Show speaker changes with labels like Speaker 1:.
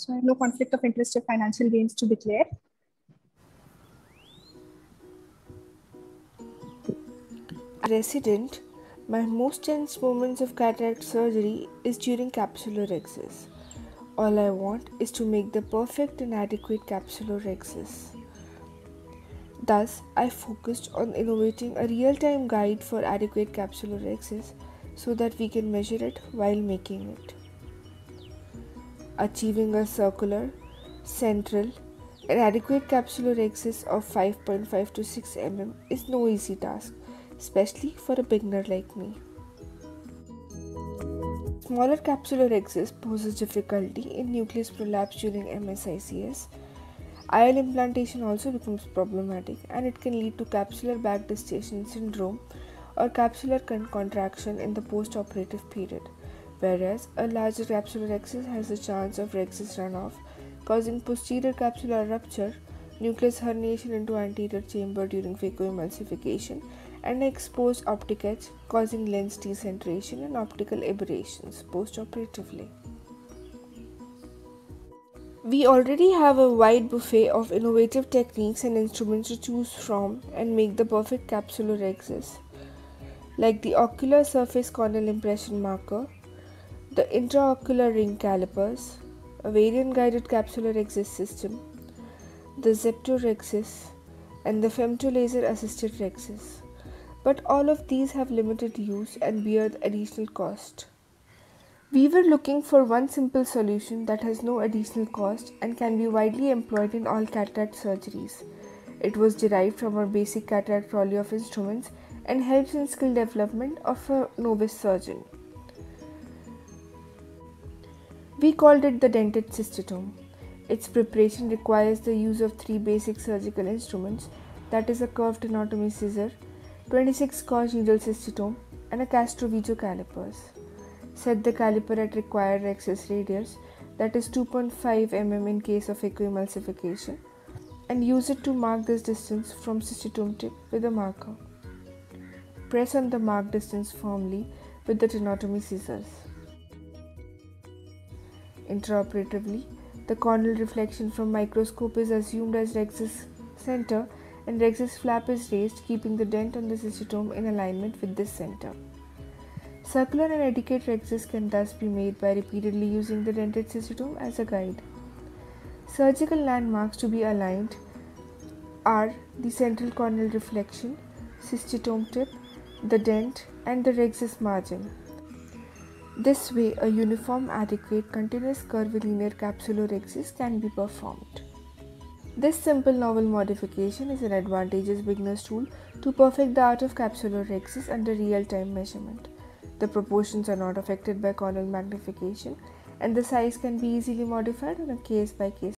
Speaker 1: So I have no conflict of interest or financial gains to declare.
Speaker 2: As a resident, my most tense moments of cataract surgery is during capsulorhexis. All I want is to make the perfect and adequate capsulorhexis. Thus, I focused on innovating a real-time guide for adequate capsulorhexis so that we can measure it while making it. Achieving a circular, central, and adequate capsulorhexis of 5.5 to 6 mm is no easy task, especially for a beginner like me. Smaller capsulorhexis poses difficulty in nucleus prolapse during MSICS. IL implantation also becomes problematic and it can lead to capsular backdistation syndrome or capsular contraction in the post-operative period, whereas a larger capsulorhexis has a chance of rhexis runoff, causing posterior capsular rupture, nucleus herniation into anterior chamber during phacoemulsification, and exposed optic edge, causing lens decentration and optical aberrations post-operatively. We already have a wide buffet of innovative techniques and instruments to choose from and make the perfect capsulorhexis, like the ocular surface corneal impression marker, the intraocular ring calipers, a variant guided capsulorhexis system, the Zeptorhexis, and the femtolaser assisted rhexis. But all of these have limited use and bear the additional cost. We were looking for one simple solution that has no additional cost and can be widely employed in all cataract surgeries. It was derived from our basic cataract trolley of instruments and helps in skill development of a novice surgeon. We called it the dentate cystotome. Its preparation requires the use of three basic surgical instruments, that is a curved anatomy scissor, 26 gauge needle cystotome, and a Castroviejo calipers. Set the caliper at required rhexis radius, that is 2.5 mm in case of phacoemulsification, and use it to mark this distance from cystotome tip with a marker. Press on the marked distance firmly with the tenotomy scissors. Intraoperatively, the corneal reflection from microscope is assumed as rhexis center and rhexis flap is raised, keeping the dent on the cystotome in alignment with this center. Circular and adequate rhexis can thus be made by repeatedly using the dentate cystotome as a guide. Surgical landmarks to be aligned are the central corneal reflection, cystotome tip, the dent, and the rhexis margin. This way, a uniform, adequate, continuous curvilinear capsulorhexis can be performed. This simple novel modification is an advantageous beginner's tool to perfect the art of capsulorhexis under real-time measurement. The proportions are not affected by corneal magnification, and the size can be easily modified on a case-by-case